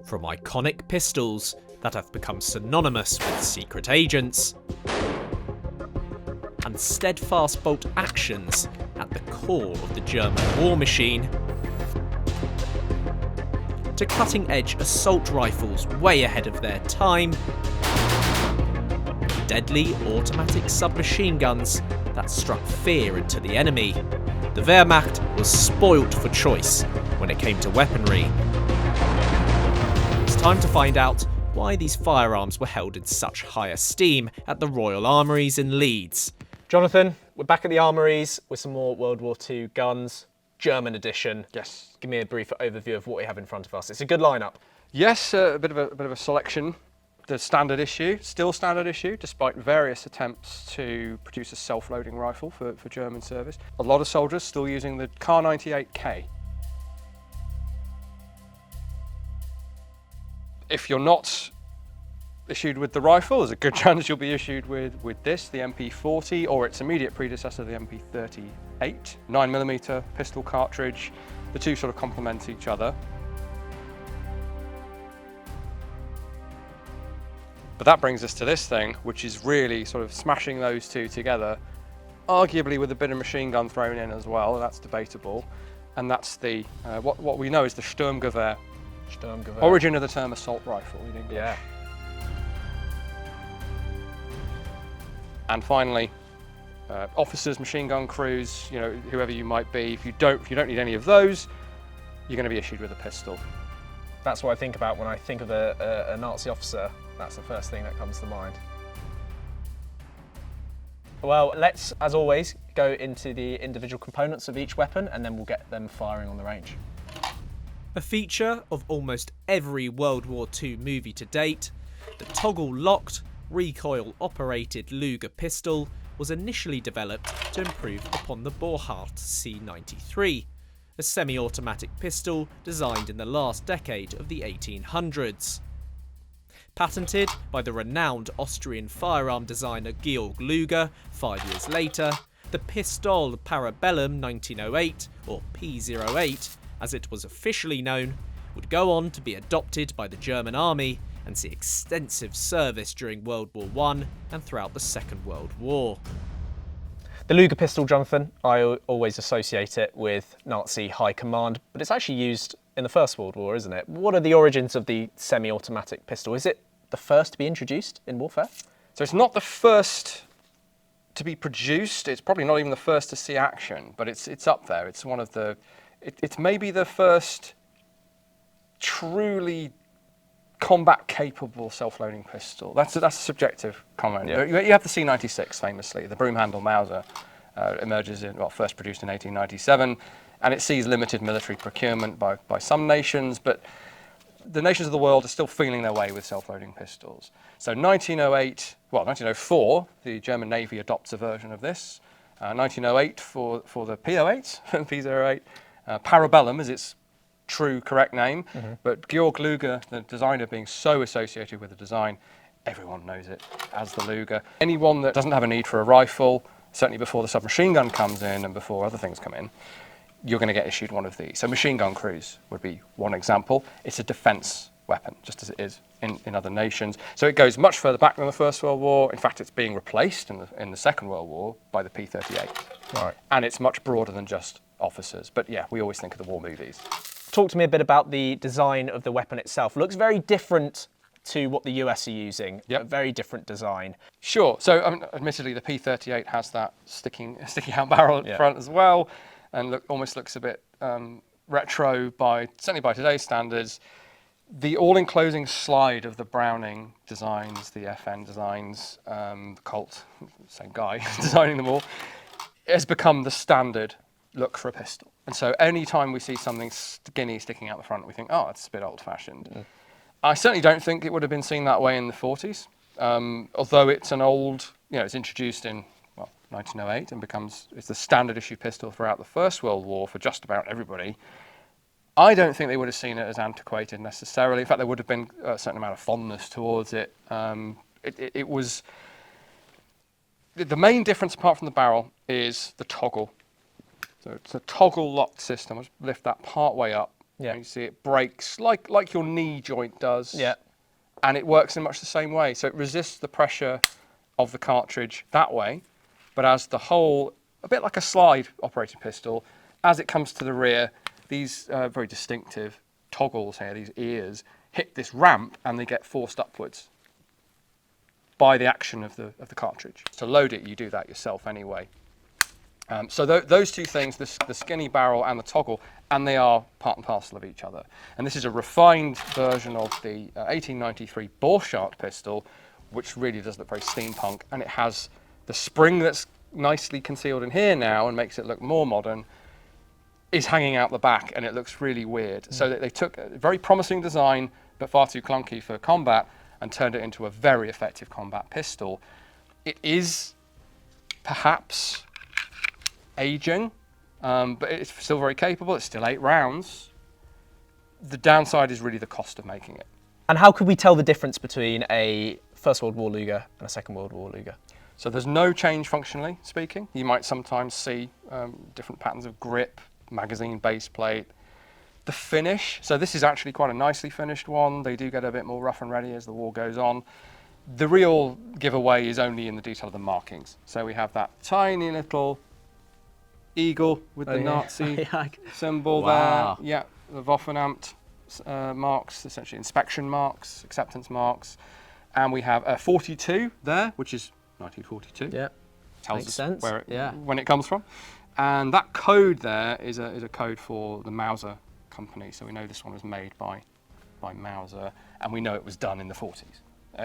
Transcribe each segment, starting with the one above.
From iconic pistols that have become synonymous with secret agents, and steadfast bolt actions at the core of the German war machine, to cutting-edge assault rifles way ahead of their time, deadly automatic submachine guns that struck fear into the enemy. The Wehrmacht was spoilt for choice when it came to weaponry. It's time to find out why these firearms were held in such high esteem at the Royal Armouries in Leeds. Jonathan, we're back at the Armouries with some more World War II guns, German edition. Yes. Give me a brief overview of what we have in front of us. It's a good lineup. Yes, a bit of a selection. The standard issue, still standard issue, despite various attempts to produce a self-loading rifle for German service. A lot of soldiers still using the Kar98K. If you're not issued with the rifle, there's a good chance you'll be issued with this, the MP40, or its immediate predecessor, the MP38. 9mm pistol cartridge. The two sort of complement each other. But that brings us to this thing, which is really sort of smashing those two together, arguably with a bit of machine gun thrown in as well. That's debatable. And that's the what we know is the Sturmgewehr. Sturmgewehr. Origin of the term assault rifle in English. Yeah. And finally, officers, machine gun crews, whoever you might be, if you don't need any of those, you're going to be issued with a pistol. That's what I think about when I think of a Nazi officer. That's the first thing that comes to mind. Well, let's, as always, go into the individual components of each weapon and then we'll get them firing on the range. A feature of almost every World War II movie to date, the toggle-locked, recoil-operated Luger pistol was initially developed to improve upon the Borchardt C93, a semi-automatic pistol designed in the last decade of the 1800s. Patented by the renowned Austrian firearm designer Georg Luger 5 years later, the Pistol Parabellum 1908, or P08 as it was officially known, would go on to be adopted by the German army and see extensive service during World War I and throughout the Second World War. The Luger pistol, Jonathan, I always associate it with Nazi high command, but it's actually used in the First World War, isn't it? What are the origins of the semi-automatic pistol? Is it the first to be introduced in warfare? So it's not the first to be produced. It's probably not even the first to see action, but it's up there. It's one of the. It's maybe the first truly combat-capable self-loading pistol. That's a subjective comment. Yeah. You have the C96, famously. The broom-handle Mauser emerges first produced in 1897, and it sees limited military procurement by some nations, but the nations of the world are still feeling their way with self-loading pistols. So 1904, the German Navy adopts a version of this. 1908 for the P08, P08. Parabellum is its true correct name, but Georg Luger, the designer, being so associated with the design, everyone knows it as the Luger. Anyone that doesn't have a need for a rifle, certainly before the submachine gun comes in and before other things come in, you're going to get issued one of these. So machine gun crews would be one example. It's a defence weapon, just as it is in other nations. So it goes much further back than the First World War. In fact, it's being replaced in the Second World War by the P38. Right. And it's much broader than just officers. But yeah, we always think of the war movies. Talk to me a bit about the design of the weapon itself. Looks very different to what the US are using. Yep. A very different design. Sure. So admittedly, the P38 has that sticking out barrel at the front as well, and almost looks a bit retro certainly by today's standards. The all-enclosing slide of the Browning designs, the FN designs, the Colt, same guy designing them all, has become the standard look for a pistol. And so any time we see something skinny sticking out the front, we think, oh, it's a bit old-fashioned. Mm. I certainly don't think it would have been seen that way in the 40s, although it's an old, it's introduced in 1908 and it's the standard issue pistol throughout the First World War for just about everybody. I don't think they would have seen it as antiquated necessarily. In fact, there would have been a certain amount of fondness towards it. It was the main difference apart from the barrel is the toggle. So it's a toggle locked system. I'll just lift that part way up. Yeah. And you see it breaks like your knee joint does. Yeah. And it works in much the same way. So it resists the pressure of the cartridge that way, but as the whole, a bit like a slide operated pistol, as it comes to the rear, these very distinctive toggles here, these ears, hit this ramp and they get forced upwards by the action of the cartridge. To load it, you do that yourself anyway. So those two things, the skinny barrel and the toggle, and they are part and parcel of each other. And this is a refined version of the 1893 Borchardt pistol, which really does look very steampunk, and it has the spring that's nicely concealed in here now and makes it look more modern, is hanging out the back, and it looks really weird. So they took a very promising design, but far too clunky for combat, and turned it into a very effective combat pistol. It is perhaps aging, but it's still very capable. It's still 8 rounds. The downside is really the cost of making it. And how could we tell the difference between a First World War Luger and a Second World War Luger? So there's no change functionally speaking. You might sometimes see different patterns of grip, magazine base plate. The finish, so this is actually quite a nicely finished one. They do get a bit more rough and ready as the war goes on. The real giveaway is only in the detail of the markings. So we have that tiny little eagle with the Nazi symbol there. Yeah, the Waffenamt marks, essentially inspection marks, acceptance marks. And we have a 42 there, which is 1942. Yeah, tells makes us sense. where when it comes from. And that code there is a code for the Mauser company. So we know this one was made by Mauser, and we know it was done in the 40s,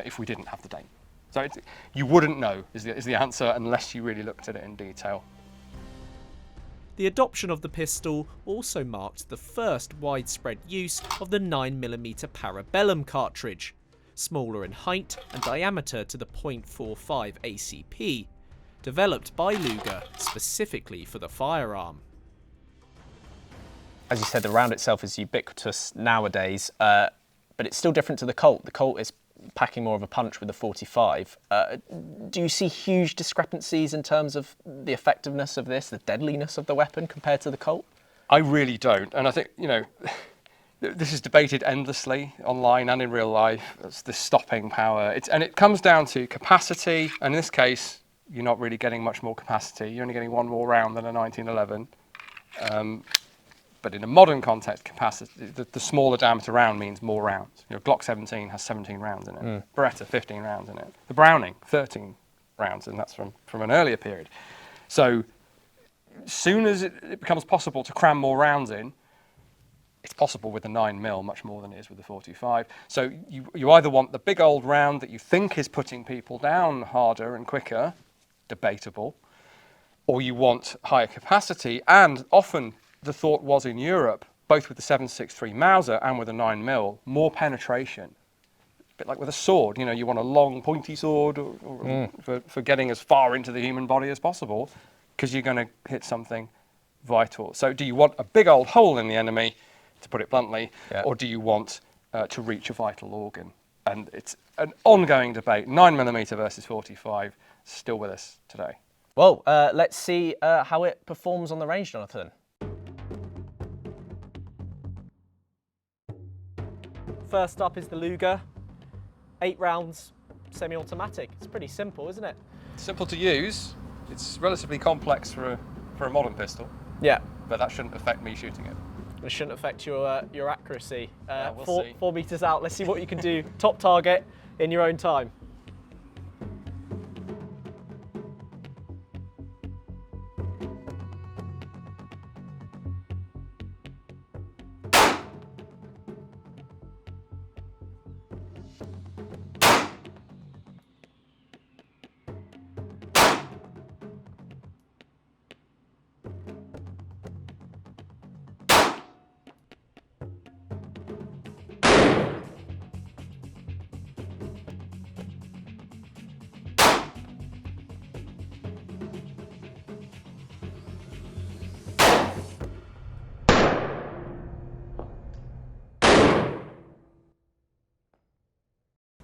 if we didn't have the date. So you wouldn't know is the answer unless you really looked at it in detail. The adoption of the pistol also marked the first widespread use of the 9mm Parabellum cartridge, smaller in height and diameter to the .45 ACP, developed by Luger specifically for the firearm. As you said, the round itself is ubiquitous nowadays, but it's still different to the Colt. The Colt is packing more of a punch with the 45. Do you see huge discrepancies in terms of the effectiveness of this, the deadliness of the weapon compared to the Colt? I really don't, and I think, this is debated endlessly online and in real life. It's the stopping power, and it comes down to capacity, and in this case, you're not really getting much more capacity. You're only getting one more round than a 1911. But in a modern context, capacity, the smaller diameter round means more rounds. Glock 17 has 17 rounds in it. Beretta, 15 rounds in it. The Browning, 13 rounds, and that's from an earlier period. So as soon as it becomes possible to cram more rounds in, it's possible with the 9mm much more than it is with the 45. So you either want the big old round that you think is putting people down harder and quicker, debatable, or you want higher capacity, and often the thought was in Europe, both with the 7.63 Mauser and with the 9mm, more penetration. A bit like with a sword, you want a long pointy sword for getting as far into the human body as possible, because you're going to hit something vital. So do you want a big old hole in the enemy, to put it bluntly, or do you want to reach a vital organ? And it's an ongoing debate, 9mm versus 45, still with us today. Well, let's see how it performs on the range, Jonathan. First up is the Luger, 8 rounds, semi-automatic. It's pretty simple, isn't it? Simple to use. It's relatively complex for a modern pistol. Yeah. But that shouldn't affect me shooting it. It shouldn't affect your accuracy. We'll see. 4 meters out. Let's see what you can do. Top target in your own time.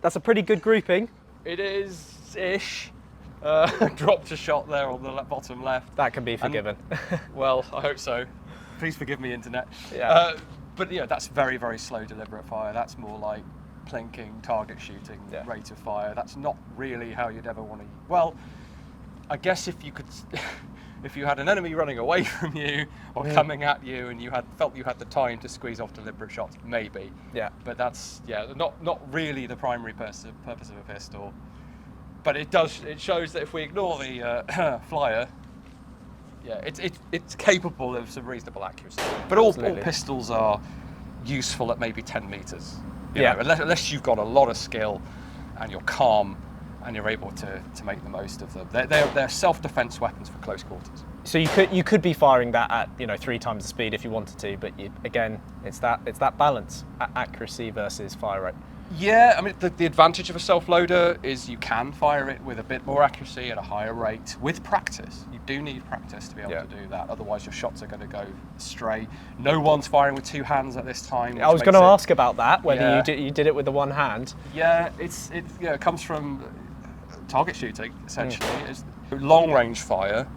That's a pretty good grouping. It is-ish. Dropped a shot there on the bottom left. That can be forgiven. Well, I hope so. Please forgive me, internet. Yeah. But yeah, that's very, very slow, deliberate fire. That's more like plinking, target shooting, rate of fire. That's not really how you'd ever want to. Well, I guess if you could, if you had an enemy running away from you or coming at you, and you felt you had the time to squeeze off deliberate shots, maybe. Yeah. But that's not really the primary purpose of a pistol. But it shows that if we ignore the flyer, it's capable of some reasonable accuracy. But all pistols are useful at maybe 10 meters. You know, unless you've got a lot of skill and you're calm and you're able to make the most of them. They're self-defense weapons for close quarters. So you could be firing that at 3 times the speed if you wanted to, but again, it's that balance, accuracy versus fire rate. Yeah, I mean, the advantage of a self-loader is you can fire it with a bit more accuracy at a higher rate with practice. You do need practice to be able to do that, otherwise your shots are going to go astray. No one's firing with 2 hands at this time. I was going to ask about that, whether you did it with the one hand. Yeah, it comes from target shooting, essentially. It's long-range fire.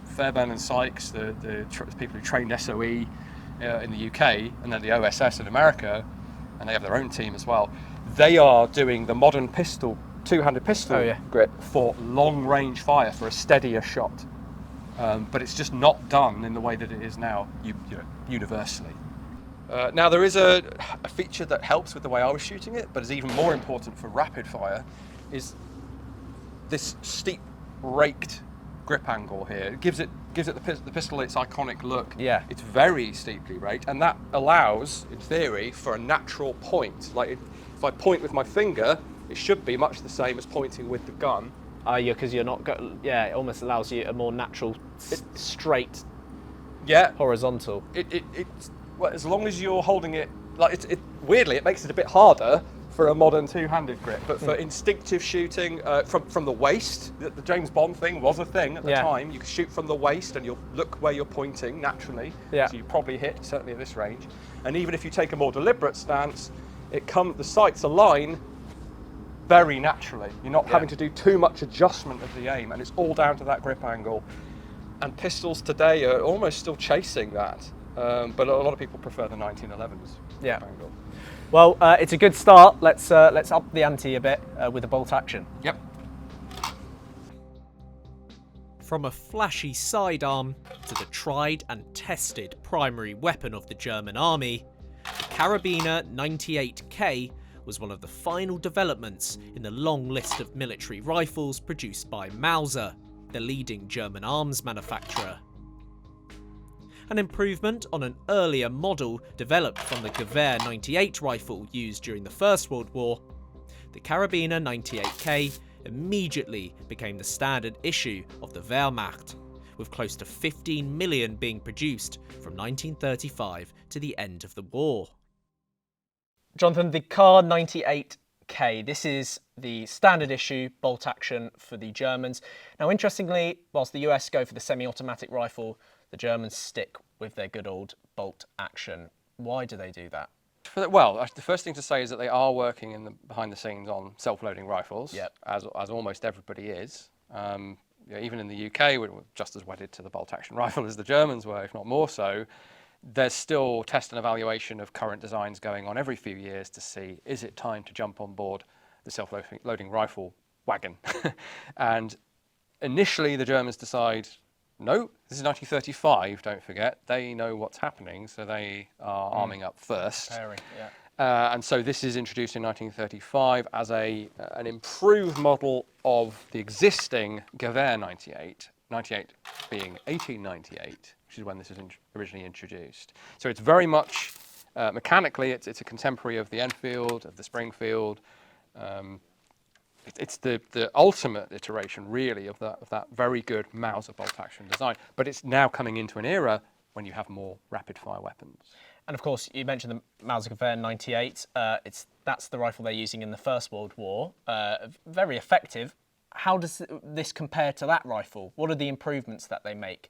Fairbairn and Sykes, the people who trained SOE in the UK, and then the OSS in America, and they have their own team as well. They are doing the modern pistol, 2-handed pistol grip for long-range fire, for a steadier shot. But it's just not done in the way that it is now, universally. Now there is a feature that helps with the way I was shooting it, but is even more important for rapid fire, is this steep, raked grip angle here. It gives the pistol its iconic look. Yeah. It's very steeply raked, and that allows, in theory, for a natural point. Like if I point with my finger, it should be much the same as pointing with the gun. Because you're not. It almost allows you a more natural, straight. Yeah. Horizontal. Well, as long as you're holding it, weirdly, it makes it a bit harder for a modern 2-handed grip, but for instinctive shooting from the waist, the James Bond thing was a thing at the time. You could shoot from the waist and you'll look where you're pointing naturally, so you probably hit, certainly at this range. And even if you take a more deliberate stance, the sights align very naturally. You're not having to do too much adjustment of the aim, and it's all down to that grip angle. And pistols today are almost still chasing that, but a lot of people prefer the 1911's grip angle. Well, it's a good start. Let's up the ante a bit with the bolt action. Yep. From a flashy sidearm to the tried and tested primary weapon of the German army, the Karabiner 98K was one of the final developments in the long list of military rifles produced by Mauser, the leading German arms manufacturer. An improvement on an earlier model developed from the Gewehr 98 rifle used during the First World War, the Karabiner 98K immediately became the standard issue of the Wehrmacht, with close to 15 million being produced from 1935 to the end of the war. Jonathan, the Kar 98K, this is the standard issue bolt action for the Germans. Now, interestingly, whilst the US go for the semi-automatic rifle, the Germans stick with their good old bolt action. Why do they do that? Well, the first thing to say is that they are working behind the scenes on self-loading rifles, as almost everybody is. Even in the UK, we're just as wedded to the bolt-action rifle as the Germans were, if not more so. There's still test and evaluation of current designs going on every few years to see, is it time to jump on board the self-loading rifle wagon? And initially, the Germans decide, no, this is 1935, don't forget. They know what's happening, so they are arming up first. And so this is introduced in 1935 as an improved model of the existing Gewehr 98, 98 being 1898, which is when this was originally introduced. So it's very much, mechanically, it's a contemporary of the Enfield, of the Springfield. It's the ultimate iteration, really, of that very good Mauser bolt-action design. But it's now coming into an era when you have more rapid-fire weapons. And of course, you mentioned the Mauser Gewehr 98. That's the rifle they're using in the First World War. Very effective. How does this compare to that rifle? What are the improvements that they make?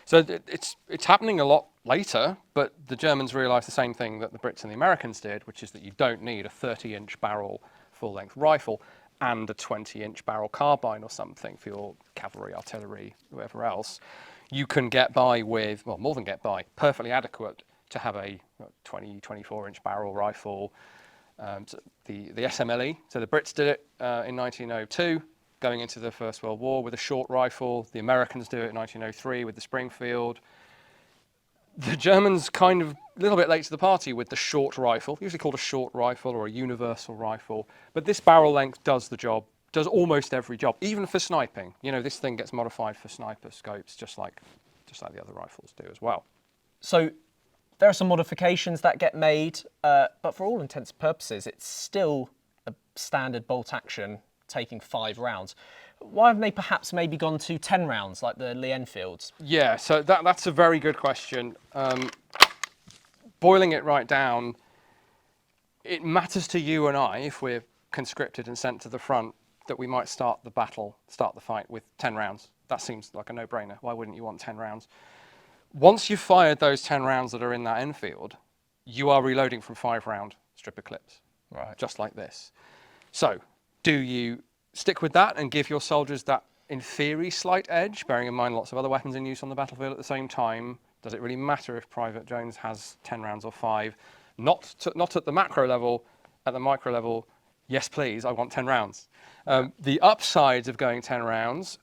So it's happening a lot later, but the Germans realised the same thing that the Brits and the Americans did, which is that you don't need a 30-inch barrel full-length rifle and a 20-inch barrel carbine or something for your cavalry, artillery, whoever else. You can get by with, well, more than get by, perfectly adequate to have a 20, 24-inch barrel rifle. So the SMLE, so the Brits did it in 1902, going into the First World War with a short rifle. The Americans do it in 1903 with the Springfield. The Germans kind of a little bit late to the party with the short rifle, usually called a short rifle or a universal rifle. But this barrel length does the job, does almost every job, even for sniping. You know, this thing gets modified for sniper scopes, just like the other rifles do as well. So there are some modifications that get made, but for all intents and purposes, it's still a standard bolt action taking 5 rounds. Why haven't they perhaps maybe gone to 10 rounds like the Lee Enfields? Yeah, so that's a very good question. Boiling it right down, it matters to you and I, if we're conscripted and sent to the front, that we might start the fight with 10 rounds. That seems like a no-brainer. Why wouldn't you want 10 rounds? Once you've fired those 10 rounds that are in that Enfield, you are reloading from 5-round stripper clips, right? Just like this. So, do you stick with that and give your soldiers that, in theory, slight edge, bearing in mind lots of other weapons in use on the battlefield at the same time? Does it really matter if Private Jones has 10 rounds or 5? Not at the macro level. At the micro level, yes, please, I want 10 rounds. The upsides of going 10 rounds,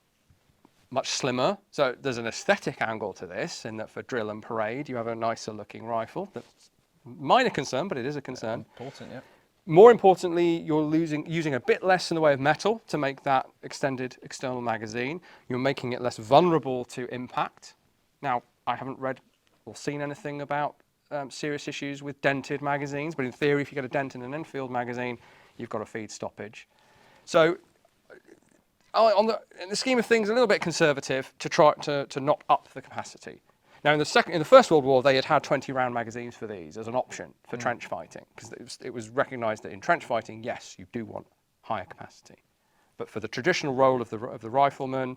much slimmer. So there's an aesthetic angle to this, in that for drill and parade, you have a nicer looking rifle. That's a minor concern, but it is a concern. Important, yeah. More importantly, you're using a bit less in the way of metal to make that extended external magazine. You're making it less vulnerable to impact. Now, I haven't read or seen anything about serious issues with dented magazines, but in theory, if you get a dent in an Enfield magazine, you've got a feed stoppage. So, in the scheme of things, a little bit conservative to try to not up the capacity. Now, in the First World War, they had 20-round magazines for these as an option for trench fighting, because it was recognised that in trench fighting, yes, you do want higher capacity, but for the traditional role of the rifleman,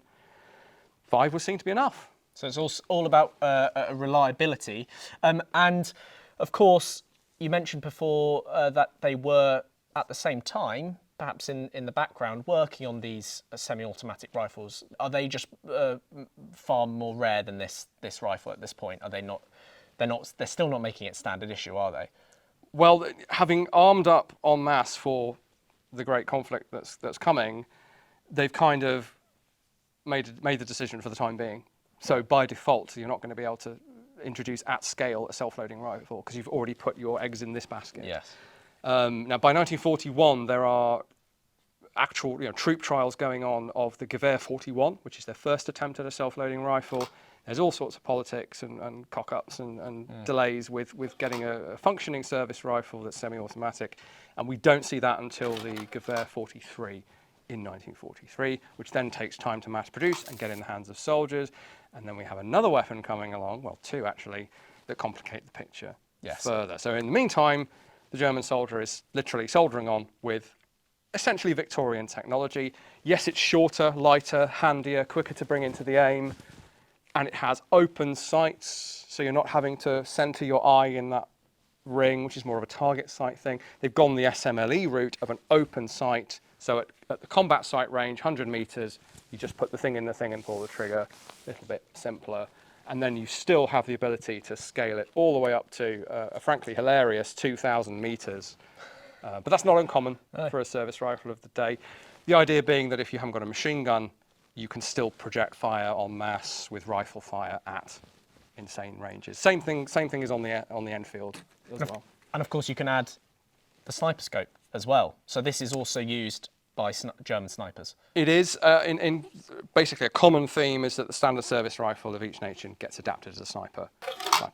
5 was seen to be enough. So it's all about reliability, and of course, you mentioned before that they were at the same time, perhaps in the background, working on these semi-automatic rifles. Are they just far more rare than this rifle at this point? Are they not? They're still not making it standard issue, are they? Well, having armed up en masse for the great conflict that's coming, they've kind of made the decision for the time being. So by default, you're not going to be able to introduce at scale a self-loading rifle because you've already put your eggs in this basket. Yes. Now, by 1941, there are actual troop trials going on of the Gewehr 41, which is their first attempt at a self-loading rifle. There's all sorts of politics and cock-ups and delays with getting a functioning service rifle that's semi-automatic, and we don't see that until the Gewehr 43 in 1943, which then takes time to mass produce and get in the hands of soldiers. And then we have another weapon coming along, well, 2 actually, that complicate the picture further. So in the meantime, the German soldier is literally soldering on with essentially Victorian technology. Yes, it's shorter, lighter, handier, quicker to bring into the aim, and it has open sights, so you're not having to center your eye in that ring, which is more of a target sight thing. They've gone the SMLE route of an open sight, so at the combat sight range, 100 meters, you just put the thing in the thing and pull the trigger, a little bit simpler. And then you still have the ability to scale it all the way up to a frankly hilarious 2,000 meters. But that's not uncommon for a service rifle of the day. The idea being that if you haven't got a machine gun, you can still project fire en masse with rifle fire at insane ranges. Same thing is on the Enfield as well. And of course, you can add the sniper scope as well. So this is also used by German snipers. It is. In basically a common theme is that the standard service rifle of each nation gets adapted as a sniper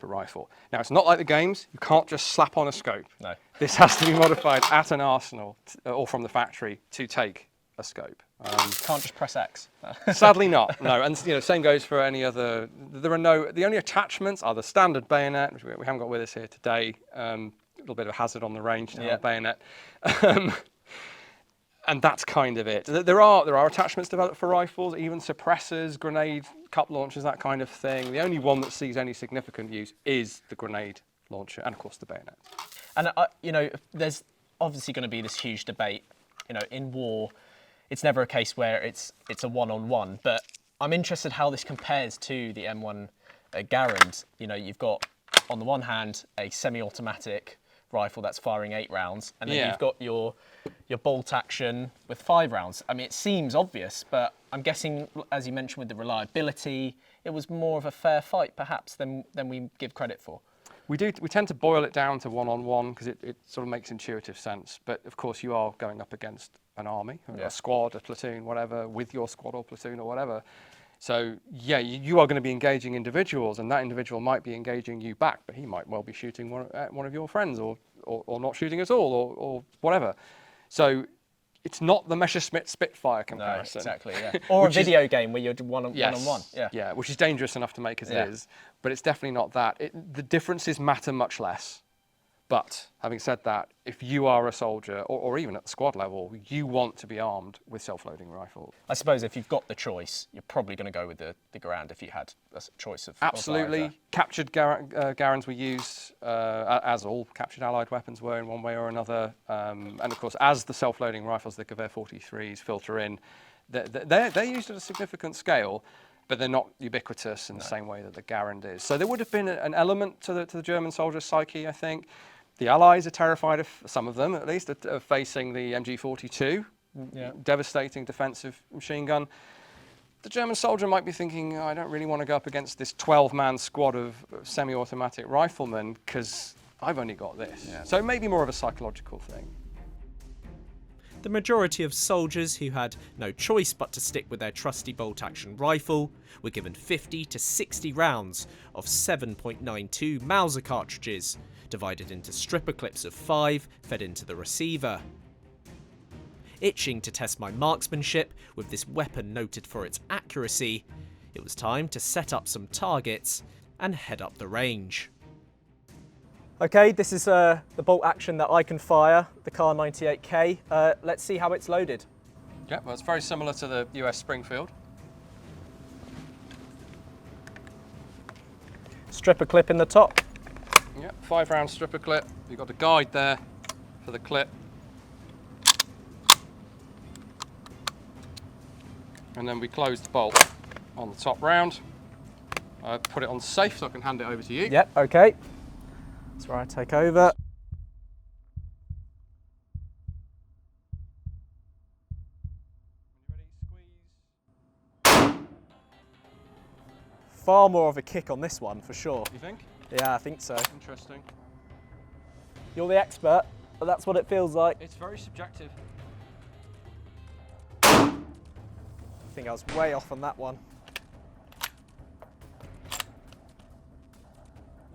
rifle. Now, it's not like the games. You can't just slap on a scope. No. This has to be modified at an arsenal or from the factory to take a scope. Can't just press X. Sadly not, no. And same goes for any other. The only attachments are the standard bayonet, which we haven't got with us here today. A little bit of a hazard on the range to have a bayonet. And that's kind of it. There are attachments developed for rifles, even suppressors, grenade cup launchers, that kind of thing. The only one that sees any significant use is the grenade launcher, and of course the bayonet. And there's obviously going to be this huge debate. In war, it's never a case where it's a one-on-one. But I'm interested how this compares to the M1 Garand. You've got on the one hand, a semi-automatic rifle that's firing 8 rounds, and then Yeah. you've got your bolt action with 5 rounds. I mean, it seems obvious, but I'm guessing, as you mentioned with the reliability, it was more of a fair fight, perhaps, than we give credit for. We tend to boil it down to one-on-one because it sort of makes intuitive sense. But of course, you are going up against an army, Yeah. a squad, a platoon, whatever, with your squad or platoon or whatever. So yeah, you are going to be engaging individuals, and that individual might be engaging you back, but he might well be shooting at one of your friends, or not shooting at all, or whatever. So it's not the Messerschmitt Spitfire comparison. No, exactly, yeah. Or a video game where you're Yes, one-on-one. Yeah. Yeah, which is dangerous enough to make as Yeah. it is, but it's definitely not that. The differences matter much less. But having said that, if you are a soldier, or even at the squad level, you want to be armed with self-loading rifles. I suppose if you've got the choice, you're probably going to go with the Garand if you had a choice of Absolutely. either. Captured Garands were used, as all captured Allied weapons were in one way or another. And of course, as the self-loading rifles, the Gewehr 43s filter in, they're used at a significant scale, but they're not ubiquitous in the same way that the Garand is. So there would have been an element to the German soldier's psyche, I think. The Allies are terrified of, some of them at least, of facing the MG42, Yeah. devastating defensive machine gun. The German soldier might be thinking, I don't really want to go up against this 12-man squad of semi-automatic riflemen because I've only got this. Yeah. So maybe more of a psychological thing. The majority of soldiers who had no choice but to stick with their trusty bolt-action rifle were given 50 to 60 rounds of 7.92 Mauser cartridges, divided into stripper clips of 5 fed into the receiver. Itching to test my marksmanship with this weapon noted for its accuracy, it was time to set up some targets and head up the range. Okay, this is the bolt action that I can fire, the Kar98K. Let's see how it's loaded. Yeah, well, it's very similar to the US Springfield. Stripper clip in the top. Yeah, 5-round stripper clip. You've got a guide there for the clip. And then we close the bolt on the top round. I put it on safe so I can hand it over to you. Yep, okay. That's where I take over. Ready? Squeeze. Far more of a kick on this one, for sure. You think? Yeah, I think so. Interesting. You're the expert, but that's what it feels like. It's very subjective. I think I was way off on that one.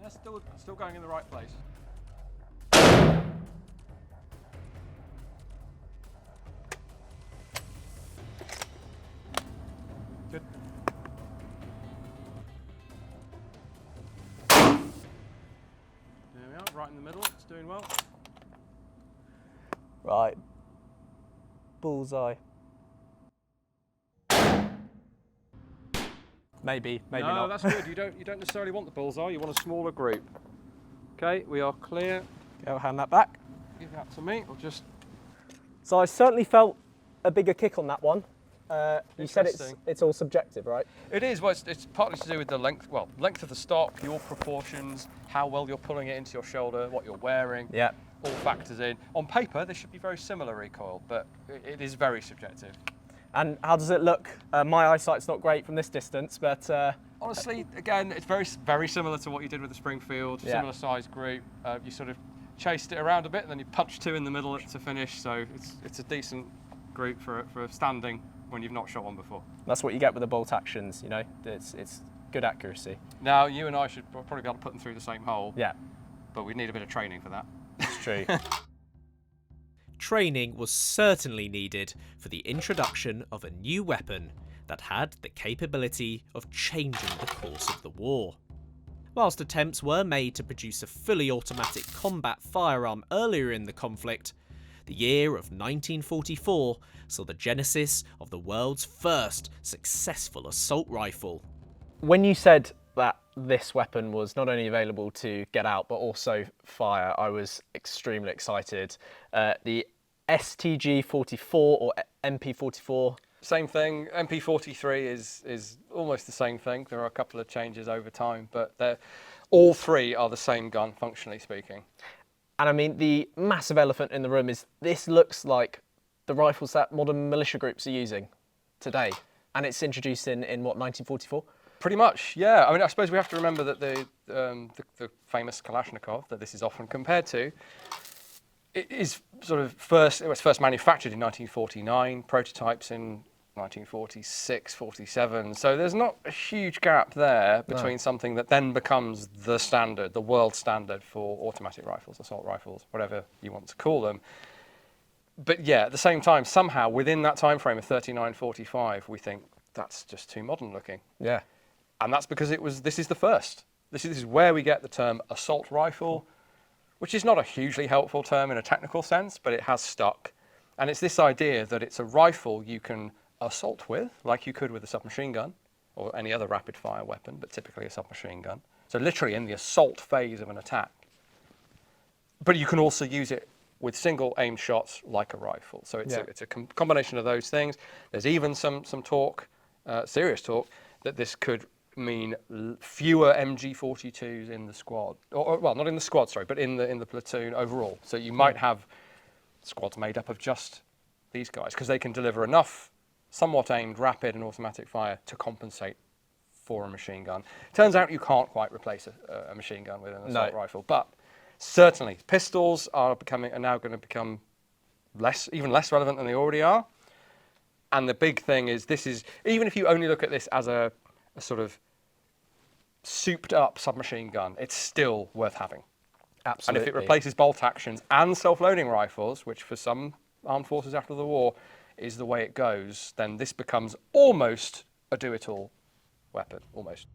Yeah, still going in the right place. Good. There we are, right in the middle. It's doing well. Right. Bullseye. Maybe No, not. that's good. You don't necessarily want the bullseye. You want a smaller group. Okay, we are clear. I'll hand that back. Give that to me. I'll just. So I certainly felt a bigger kick on that one. You said Interesting. it's all subjective, right? It is. Well, it's partly to do with the length. Well, length of the stock, your proportions, how well you're pulling it into your shoulder, what you're wearing. Yeah. All factors in. On paper, they should be very similar recoil, but it is very subjective. And how does it look? My eyesight's not great from this distance, but Honestly, again, it's very similar to what you did with the Springfield. Yeah. Similar size group. You sort of chased it around a bit, and then you punched 2 in the middle to finish. So it's a decent group for standing when you've not shot one before. that's what you get with the bolt actions. You know, it's good accuracy. Now, you and I should probably be able to put them through the same hole, Yeah, but we need a bit of training for that. it's true. Training was certainly needed for the introduction of a new weapon that had the capability of changing the course of the war. Whilst attempts were made to produce a fully automatic combat firearm earlier in the conflict, the year of 1944 saw the genesis of the world's first successful assault rifle. When you said that this weapon was not only available to get out but also fire, I was extremely excited. The STG-44 or MP-44. Same thing. MP43 is almost the same thing. There are a couple of changes over time, but All three are the same gun, functionally speaking. And I mean, the massive elephant in the room is this looks like the rifles that modern militia groups are using today. And it's introduced in what, 1944? Pretty much, yeah. I mean, I suppose we have to remember that the famous Kalashnikov that this is often compared to, it is sort of it was first manufactured in 1949, prototypes in 1946, 47. So there's not a huge gap there between something that then becomes the standard, the world standard for automatic rifles, assault rifles, whatever you want to call them. But yeah, at the same time, somehow within that time frame of 39, 45, we think that's just too modern looking. Yeah. And that's because this is the first. This is where we get the term assault rifle, which is not a hugely helpful term in a technical sense, but it has stuck. And it's this idea that it's a rifle you can assault with, like you could with a submachine gun or any other rapid fire weapon, but typically a submachine gun. So literally in the assault phase of an attack. But you can also use it with single aimed shots like a rifle. So it's a combination of those things. There's even some talk, serious talk, that this could mean fewer MG42s in the squad, or well, not in the squad, sorry, but in the platoon overall. So you might have squads made up of just these guys because they can deliver enough somewhat aimed, rapid and automatic fire to compensate for a machine gun. Turns out you can't quite replace a machine gun with an assault rifle, but certainly pistols are now going to become even less relevant than they already are. And the big thing is even if you only look at this as a sort of souped up submachine gun, it's still worth having. Absolutely. And if it replaces bolt actions and self-loading rifles, which for some armed forces after the war is the way it goes, then this becomes almost a do-it-all weapon, almost.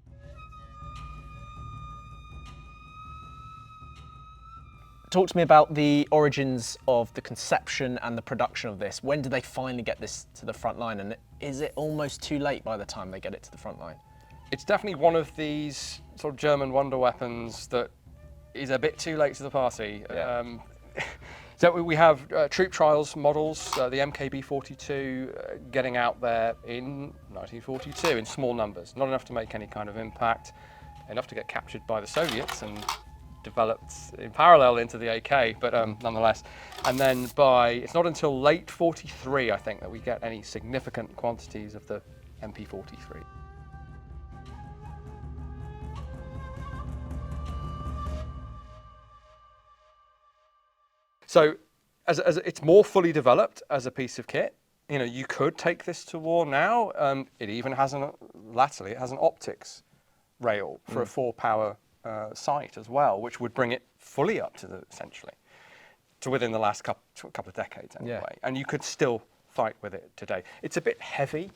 Talk to me about the origins of the conception and the production of this. When did they finally get this to the front line? And is it almost too late by the time they get it to the front line? It's definitely one of these sort of German wonder weapons that is a bit too late to the party. Yeah. So we have troop trials models, the MKB-42 getting out there in 1942 in small numbers, not enough to make any kind of impact, enough to get captured by the Soviets and developed in parallel into the AK, but nonetheless. And then it's not until late 43, I think, that we get any significant quantities of the MP-43. So as it's more fully developed as a piece of kit, you could take this to war now. It even has latterly, it has an optics rail for a 4-power sight as well, which would bring it fully up to essentially to within the last couple of decades anyway. Yeah. And you could still fight with it today. It's a bit heavy.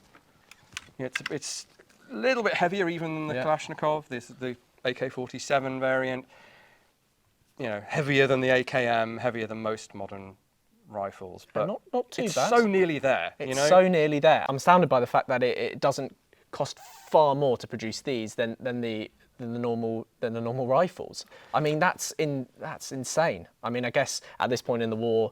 It's a little bit heavier even than the Kalashnikov. This is the AK-47 variant. Heavier than the AKM, heavier than most modern rifles, but not too it's bad. so nearly there. It's so nearly there. I'm astounded by the fact that it doesn't cost far more to produce these than the normal rifles. I mean, that's insane. I mean, I guess at this point in the war,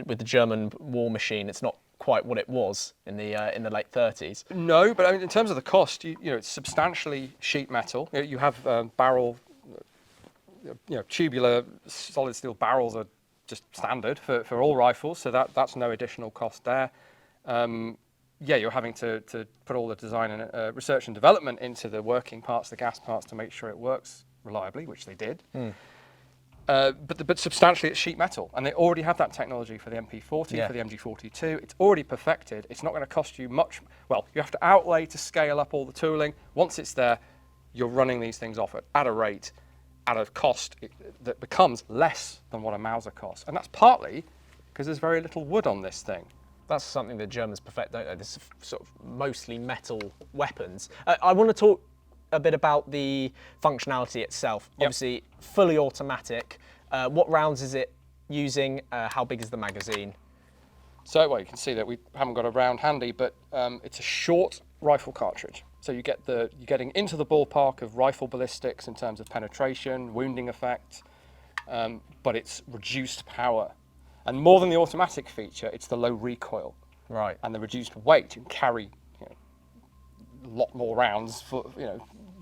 with the German war machine, it's not quite what it was in the late 30s. No, but I mean, in terms of the cost, it's substantially sheet metal. You have barrel. Tubular solid steel barrels are just standard for all rifles, so that's no additional cost there. You're having to put all the design and research and development into the working parts, the gas parts, to make sure it works reliably, which they did. But substantially it's sheet metal, and they already have that technology for the MP-40, for the MG42. It's already perfected. It's not going to cost you much. Well, you have to outlay to scale up all the tooling. Once it's there, you're running these things off at a rate, at a cost that becomes less than what a Mauser costs. And that's partly because there's very little wood on this thing. That's something the Germans perfect, don't they? This is sort of mostly metal weapons. I want to talk a bit about the functionality itself. Yep. Obviously, fully automatic. What rounds is it using? How big is the magazine? So, well, you can see that we haven't got a round handy, but it's a short rifle cartridge. So you're getting into the ballpark of rifle ballistics in terms of penetration, wounding effect, but it's reduced power. And more than the automatic feature, it's the low recoil. Right. And the reduced weight. You can carry a lot more rounds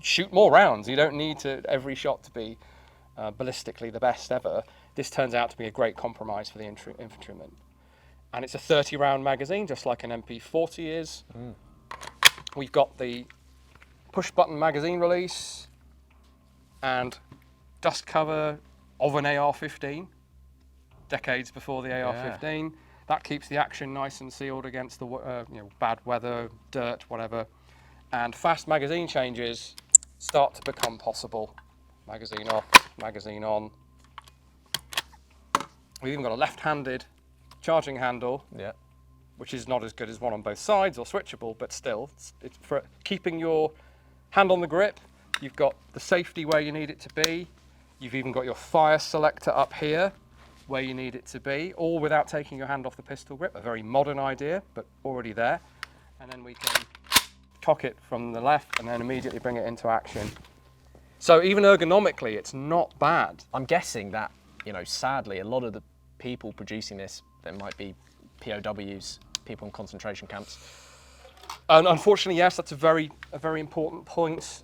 shoot more rounds. You don't need every shot to be ballistically the best ever. This turns out to be a great compromise for the infantryman. And it's a 30-round magazine, just like an MP40 is. We've got the push-button magazine release and dust cover of an AR-15, decades before the AR-15. That keeps the action nice and sealed against the bad weather, dirt, whatever. And fast magazine changes start to become possible. Magazine off, magazine on. We've even got a left-handed charging handle, which is not as good as one on both sides or switchable, but still, it's for keeping your hand on the grip. You've got the safety where you need it to be. You've even got your fire selector up here where you need it to be, all without taking your hand off the pistol grip. A very modern idea, but already there. And then we can cock it from the left and then immediately bring it into action. So even ergonomically, it's not bad. I'm guessing that, sadly, a lot of the people producing this, there might be POWs, people in concentration camps. And unfortunately, yes, that's a very important point.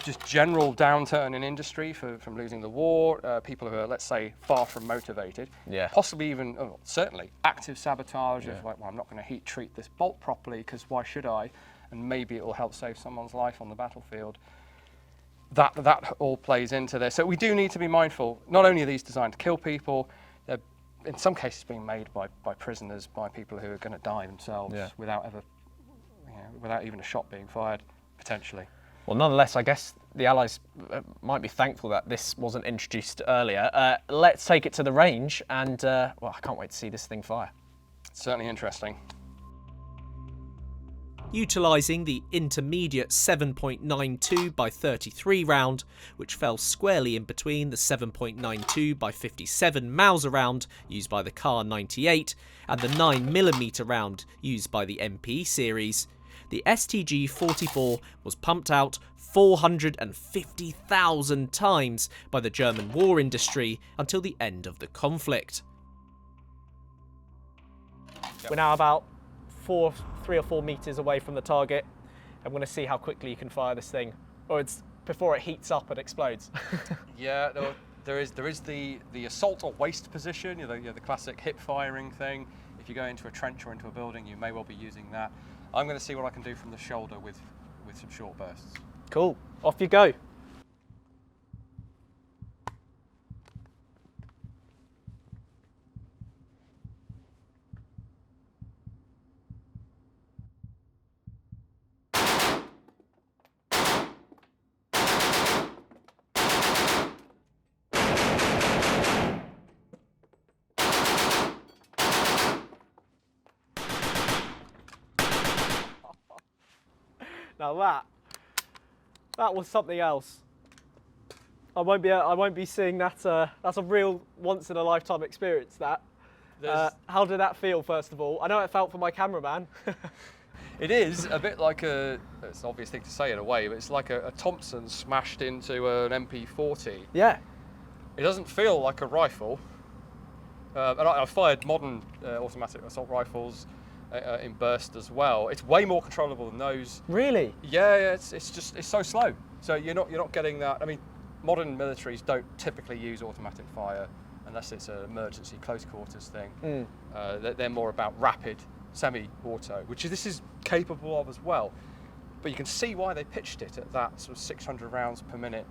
Just general downturn in industry from losing the war, people who are, let's say, far from motivated, possibly even, certainly, active sabotage of like, well, I'm not going to heat treat this bolt properly because why should I? And maybe it will help save someone's life on the battlefield. That all plays into this. So we do need to be mindful. Not only are these designed to kill people, they're in some cases being made by prisoners, by people who are going to die themselves without even a shot being fired, potentially. Well, nonetheless, I guess the Allies might be thankful that this wasn't introduced earlier. Let's take it to the range, and well, I can't wait to see this thing fire. It's certainly interesting. Utilising the intermediate 7.92 by 33 round, which fell squarely in between the 7.92 by 57 Mauser round used by the Kar 98 and the 9mm round used by the MP series, the STG-44 was pumped out 450,000 times by the German war industry until the end of the conflict. We're now about 3 or 4 meters away from the target. I'm going to see how quickly you can fire this thing, or it's before it heats up and explodes. Yeah, there is the assault or waist position, the classic hip firing thing. If you go into a trench or into a building, you may well be using that. I'm going to see what I can do from the shoulder with some short bursts. Cool, off you go. Now that was something else. I won't be seeing that. That's a real once in a lifetime experience. That. How did that feel? First of all, I know it felt for my cameraman. It is a bit like it's an obvious thing to say in a way, but it's like a Thompson smashed into an MP40. Yeah. It doesn't feel like a rifle. And I've fired modern automatic assault rifles in burst as well. It's way more controllable than those. Really? Yeah. It's so slow. So you're not getting that. I mean, modern militaries don't typically use automatic fire unless it's an emergency close quarters thing. They're more about rapid semi-auto, which this is capable of as well. But you can see why they pitched it at that sort of 600 rounds per minute.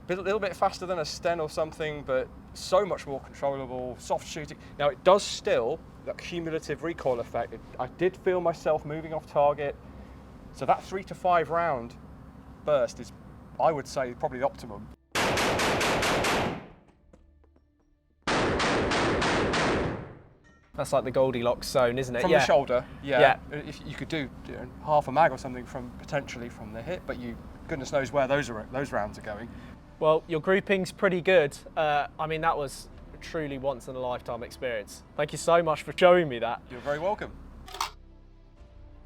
A little bit faster than a Sten or something, but so much more controllable, soft shooting. Now it does still, that cumulative recoil effect, I did feel myself moving off target. So that 3 to 5 round burst is, I would say, probably the optimum. That's like the Goldilocks zone, isn't it? From the shoulder, yeah. If you could do half a mag or something potentially from the hip, but goodness knows where those rounds are going. Well, your grouping's pretty good. I mean, that was a truly once in a lifetime experience. Thank you so much for showing me that. You're very welcome.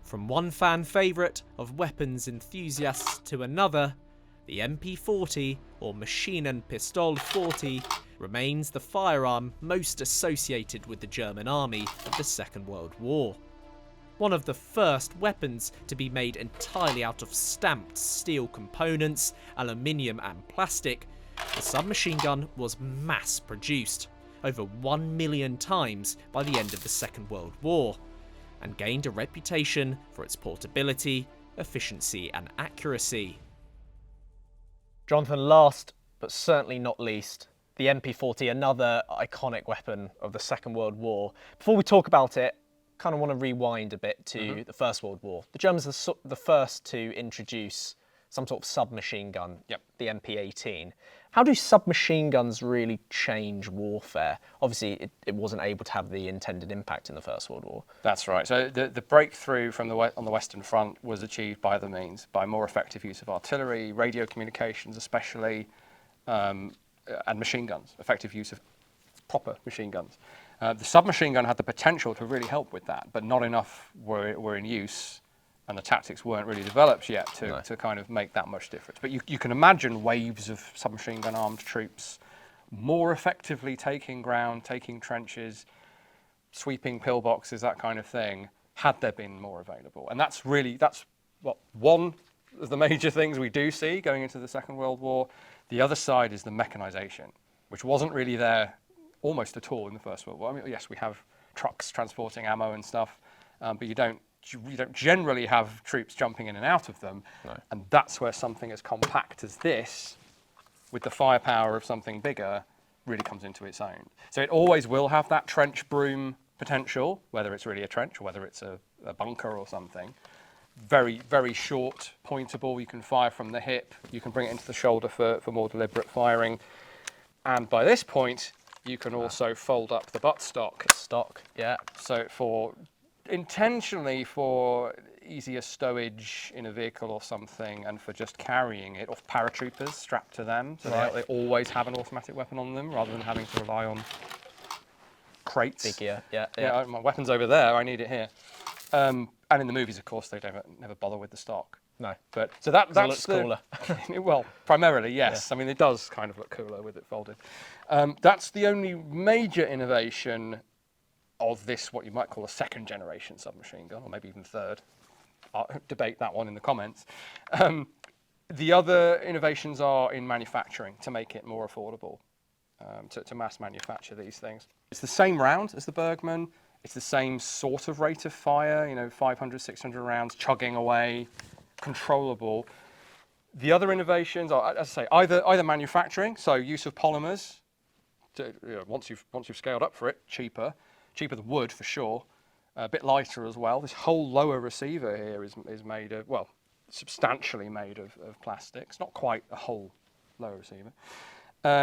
From one fan favourite of weapons enthusiasts to another, the MP40, or Maschinenpistole 40, remains the firearm most associated with the German army of the Second World War. one of the first weapons to be made entirely out of stamped steel components, aluminium and plastic, the submachine gun was mass-produced over 1 million times by the end of the Second World War, and gained a reputation for its portability, efficiency and accuracy. Jonathan, last but certainly not least, the MP40, another iconic weapon of the Second World War. Before we talk about it, kind of want to rewind a bit to the First World War. The Germans are the first to introduce some sort of submachine gun, the MP18. How do submachine guns really change warfare? Obviously, it wasn't able to have the intended impact in the First World War. That's right. So the breakthrough from on the Western Front was achieved by other means, by more effective use of artillery, radio communications especially, and machine guns, effective use of proper machine guns. The submachine gun had the potential to really help with that, but not enough were in use, and the tactics weren't really developed yet to kind of make that much difference. But you can imagine waves of submachine gun armed troops more effectively taking ground, taking trenches, sweeping pillboxes, that kind of thing, had there been more available. And that's what one of the major things we do see going into the Second World War. The other side is the mechanization, which wasn't really there almost at all in the First World War. I mean, yes, we have trucks transporting ammo and stuff, but you don't generally have troops jumping in and out of them. No. And that's where something as compact as this, with the firepower of something bigger, really comes into its own. So it always will have that trench broom potential, whether it's really a trench or whether it's a bunker or something. Very, very short, pointable. You can fire from the hip. You can bring it into the shoulder for more deliberate firing. And by this point, you can also fold up the buttstock. Stock, yeah. So intentionally for easier stowage in a vehicle or something, and for just carrying it, or paratroopers strapped to them, so they always have an automatic weapon on them rather than having to rely on crates. Big gear, yeah. My weapon's over there, I need it here. And in the movies, of course, they never bother with the stock. No. But so that's it looks cooler. Well, primarily, yes. Yeah. I mean, it does kind of look cooler with it folded. That's the only major innovation of this, what you might call a second generation submachine gun, or maybe even third. I'll debate that one in the comments. The other innovations are in manufacturing to make it more affordable, to mass manufacture these things. It's the same round as the Bergmann. It's the same sort of rate of fire, 500, 600 rounds chugging away, controllable. The other innovations are, as I say, either manufacturing, so use of polymers. Once you've scaled up for it, cheaper than wood for sure, a bit lighter as well. This whole lower receiver here is made of, well, substantially made of plastic. It's not quite a whole lower receiver.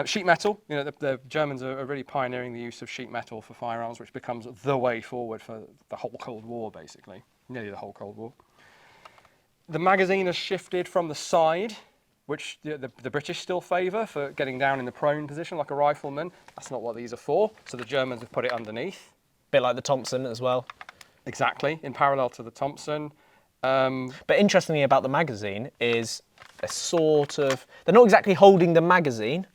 Sheet metal, the Germans are really pioneering the use of sheet metal for firearms, which becomes the way forward for the whole Cold War, basically, nearly the whole Cold War. The magazine has shifted from the side, which the British still favour for getting down in the prone position like a rifleman. That's not what these are for, so the Germans have put it underneath. Bit like the Thompson as well. Exactly, in parallel to the Thompson. But interestingly about the magazine is a sort of, they're not exactly holding the magazine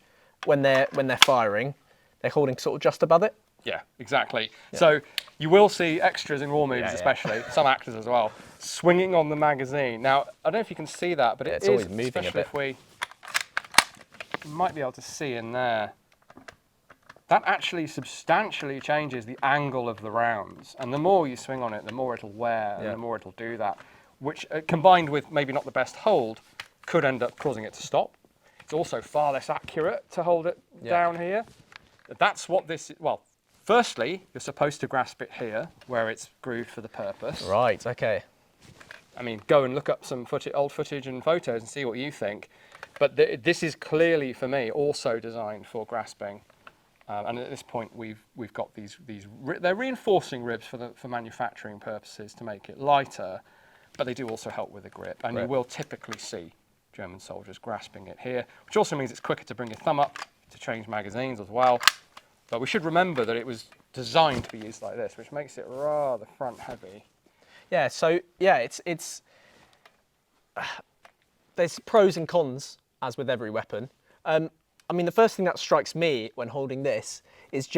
when they're firing. They're holding sort of just above it. Yeah, exactly. Yeah. So you will see extras in war movies, especially some actors as well, swinging on the magazine. Now I don't know if you can see that, but it's always moving a bit. If you might be able to see in there. That actually substantially changes the angle of the rounds, and the more you swing on it, the more it'll wear, and the more it'll do that, which combined with maybe not the best hold, could end up causing it to stop. It's also far less accurate to hold it down here. That's what this is. Well, firstly, you're supposed to grasp it here, where it's grooved for the purpose. Right, okay. I mean, go and look up some old footage and photos and see what you think. But this is clearly, for me, also designed for grasping. And at this point, we've got these they're reinforcing ribs for manufacturing purposes to make it lighter, but they do also help with the grip. And you will typically see German soldiers grasping it here, which also means it's quicker to bring your thumb up to change magazines as well. But we should remember that it was designed to be used like this, which makes it rather front heavy. Yeah. So it's there's pros and cons as with every weapon. I mean, the first thing that strikes me when holding this is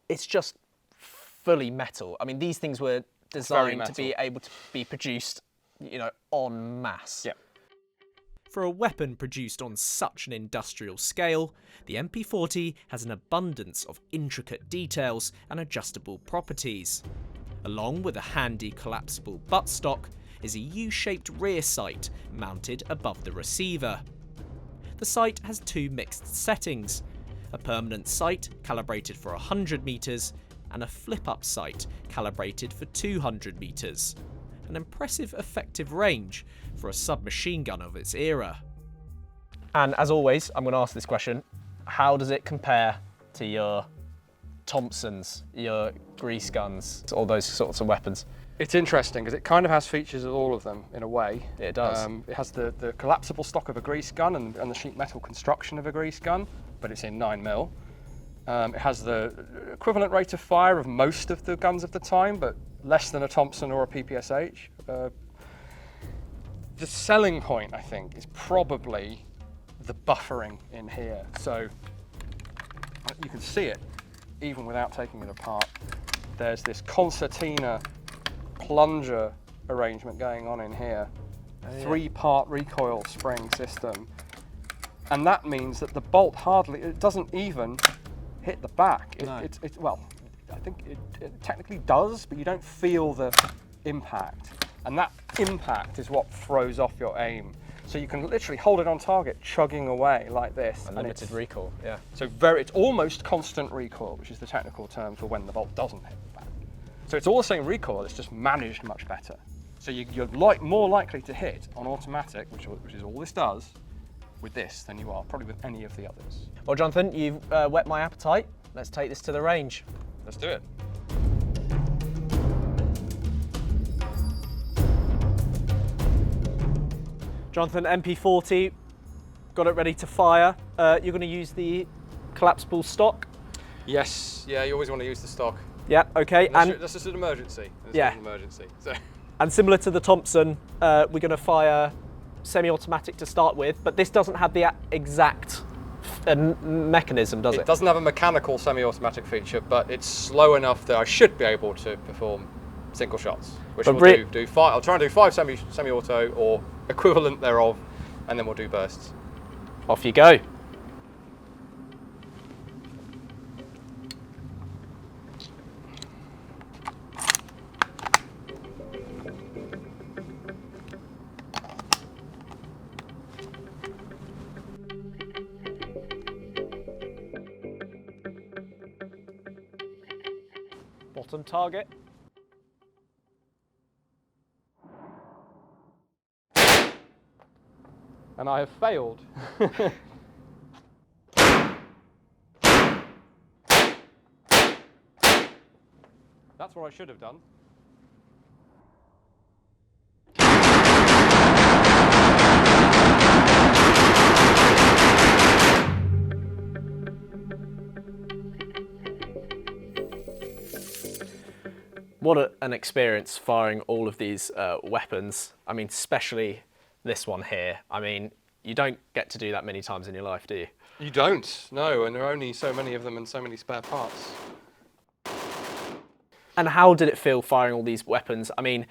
it's just fully metal. I mean, these things were designed to be able to be produced, en masse. Yeah. For a weapon produced on such an industrial scale, the MP40 has an abundance of intricate details and adjustable properties. Along with a handy collapsible buttstock is a U-shaped rear sight mounted above the receiver. The sight has two mixed settings, a permanent sight calibrated for 100 metres and a flip-up sight calibrated for 200 metres. An impressive effective range for a submachine gun of its era. And as always, I'm going to ask this question, how does it compare to your Thompsons, your grease guns, all those sorts of weapons? It's interesting because it kind of has features of all of them in a way. It does. It has the collapsible stock of a grease gun and the sheet metal construction of a grease gun, but it's in 9mm. It has the equivalent rate of fire of most of the guns of the time, but less than a Thompson or a PPSH. The selling point, I think, is probably the buffering in here. So you can see it even without taking it apart. There's this concertina plunger arrangement going on in here. Oh, yeah. 3-part recoil spring system. And that means that the bolt it doesn't even hit the back. Well, I think it technically does, but you don't feel the impact. And that impact is what throws off your aim. So you can literally hold it on target, chugging away like this. Unlimited recoil, yeah. So it's almost constant recoil, which is the technical term for when the bolt doesn't hit the back. So it's all the same recoil, it's just managed much better. So you're more likely to hit on automatic, which is all this does, with this than you are probably with any of the others. Well, Jonathan, you've whet my appetite. Let's take this to the range. Let's do it. Jonathan, MP40, got it ready to fire. You're going to use the collapsible stock? Yes, yeah, you always want to use the stock. Yeah, okay. That's just an emergency. Yeah. An emergency. So. And similar to the Thompson, we're going to fire semi-automatic to start with, but this doesn't have the exact mechanism, does it? It doesn't have a mechanical semi-automatic feature, but it's slow enough that I should be able to perform single shots, which we'll do 5. I'll try and do 5 semi-auto or equivalent thereof, and then we'll do bursts. Off you go. Bottom target. And I have failed. That's what I should have done. What an experience firing all of these weapons. I mean, especially this one here. I mean, you don't get to do that many times in your life, do you? You don't, no, and there are only so many of them and so many spare parts. And how did it feel firing all these weapons? I mean,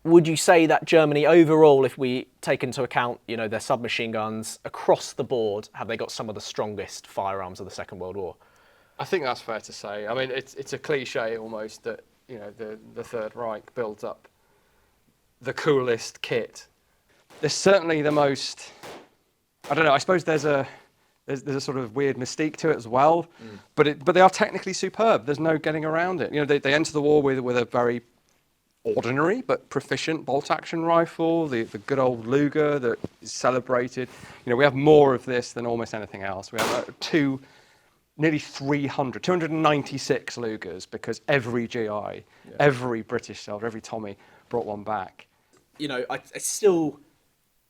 would you say that Germany overall, if we take into account, their submachine guns across the board, have they got some of the strongest firearms of the Second World War? I think that's fair to say. I mean, it's a cliche almost that, the Third Reich builds up the coolest kit. There's certainly the most, I don't know, I suppose there's a sort of weird mystique to it as well, but they are technically superb. There's no getting around it. They enter the war with a very ordinary but proficient bolt-action rifle, the good old Luger that is celebrated. We have more of this than almost anything else. We have nearly 296 Lugers because every GI, every British soldier, every Tommy brought one back. It still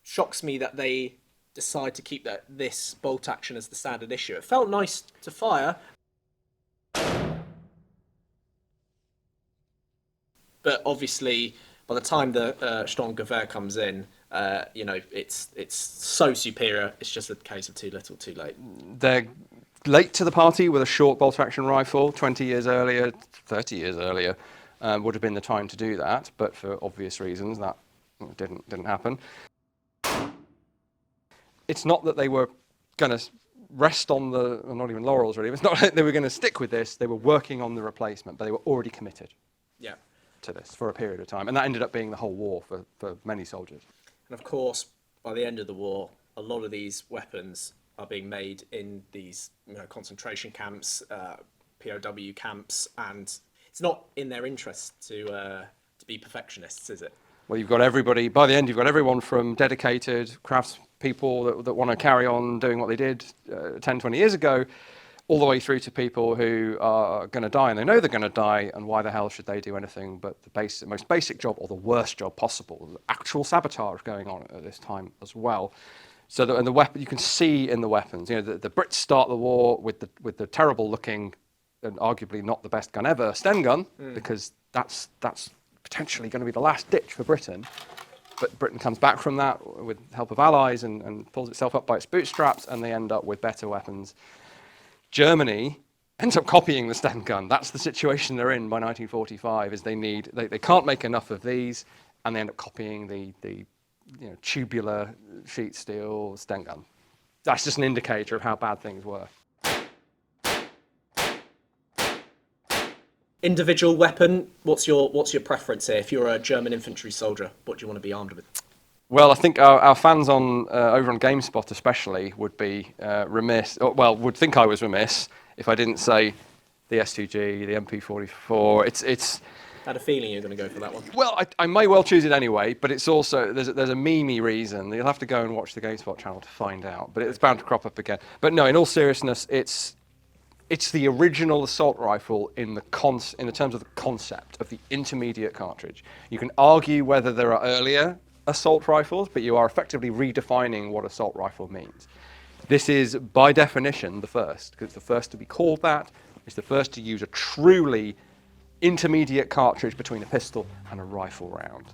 shocks me that they decide to keep this bolt action as the standard issue. It felt nice to fire, but obviously by the time the Sturmgewehr comes in, it's so superior. It's just a case of too little, too late. They're late to the party with a short bolt-action rifle 20 years earlier, 30 years earlier. would have been the time to do that, but for obvious reasons that didn't happen. It's not that they were going to rest on the, well, not even laurels really, it's not that they were going to stick with this, they were working on the replacement, but they were already committed to this for a period of time, and that ended up being the whole war for many soldiers. And of course, by the end of the war, a lot of these weapons are being made in these concentration camps, POW camps, and it's not in their interest to be perfectionists, is it? Well, you've got everybody, by the end you've got everyone from dedicated craftspeople that want to carry on doing what they did 10, 20 years ago, all the way through to people who are going to die, and they know they're going to die, and why the hell should they do anything but the most basic job, or the worst job possible. There's actual sabotage going on at this time as well. So and the weapon, you can see in the weapons, the Brits start the war with the terrible looking and arguably not the best gun ever, Sten gun, because that's potentially going to be the last ditch for Britain. But Britain comes back from that with the help of allies and pulls itself up by its bootstraps, and they end up with better weapons. Germany ends up copying the Sten gun. That's the situation they're in by 1945, is they can't make enough of these, and they end up copying the tubular sheet steel Sten gun. That's just an indicator of how bad things were. Individual weapon, what's your preference here? If you're a German infantry soldier, what do you want to be armed with? Well, I think our fans over on GameSpot especially would be remiss, would think I was remiss if I didn't say the S2G, the MP44. It's. I had a feeling you were going to go for that one. Well, I may well choose it anyway, but it's also there's a memey reason. You'll have to go and watch the GameSpot channel to find out, but it's bound to crop up again. But no, in all seriousness, it's the original assault rifle in the terms of the concept of the intermediate cartridge. You can argue whether there are earlier assault rifles, but you are effectively redefining what assault rifle means. This is, by definition, the first, because it's the first to be called that. It's the first to use a truly intermediate cartridge between a pistol and a rifle round.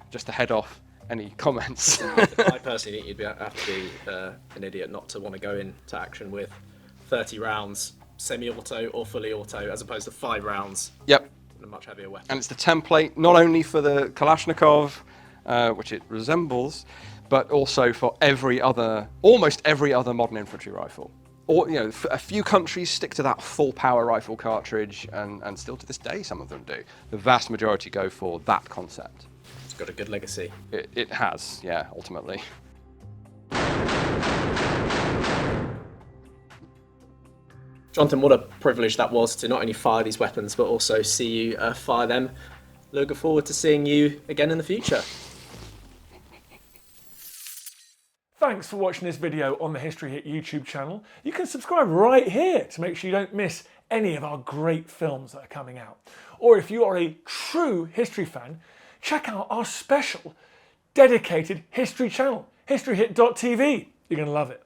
Just to head off any comments. I personally think you'd have to be an idiot not to want to go into action with 30 rounds, semi-auto or fully auto, as opposed to 5 rounds. Yep. And a much heavier weapon. And it's the template, not only for the Kalashnikov, which it resembles, but also for almost every other modern infantry rifle. Or, a few countries stick to that full power rifle cartridge, and still to this day some of them do. The vast majority go for that concept. It's got a good legacy. It has, yeah, ultimately. Jonathan, what a privilege that was to not only fire these weapons, but also see you fire them. Looking forward to seeing you again in the future. Thanks for watching this video on the History Hit YouTube channel. You can subscribe right here to make sure you don't miss any of our great films that are coming out. Or if you are a true history fan, check out our special dedicated history channel, historyhit.tv. You're going to love it.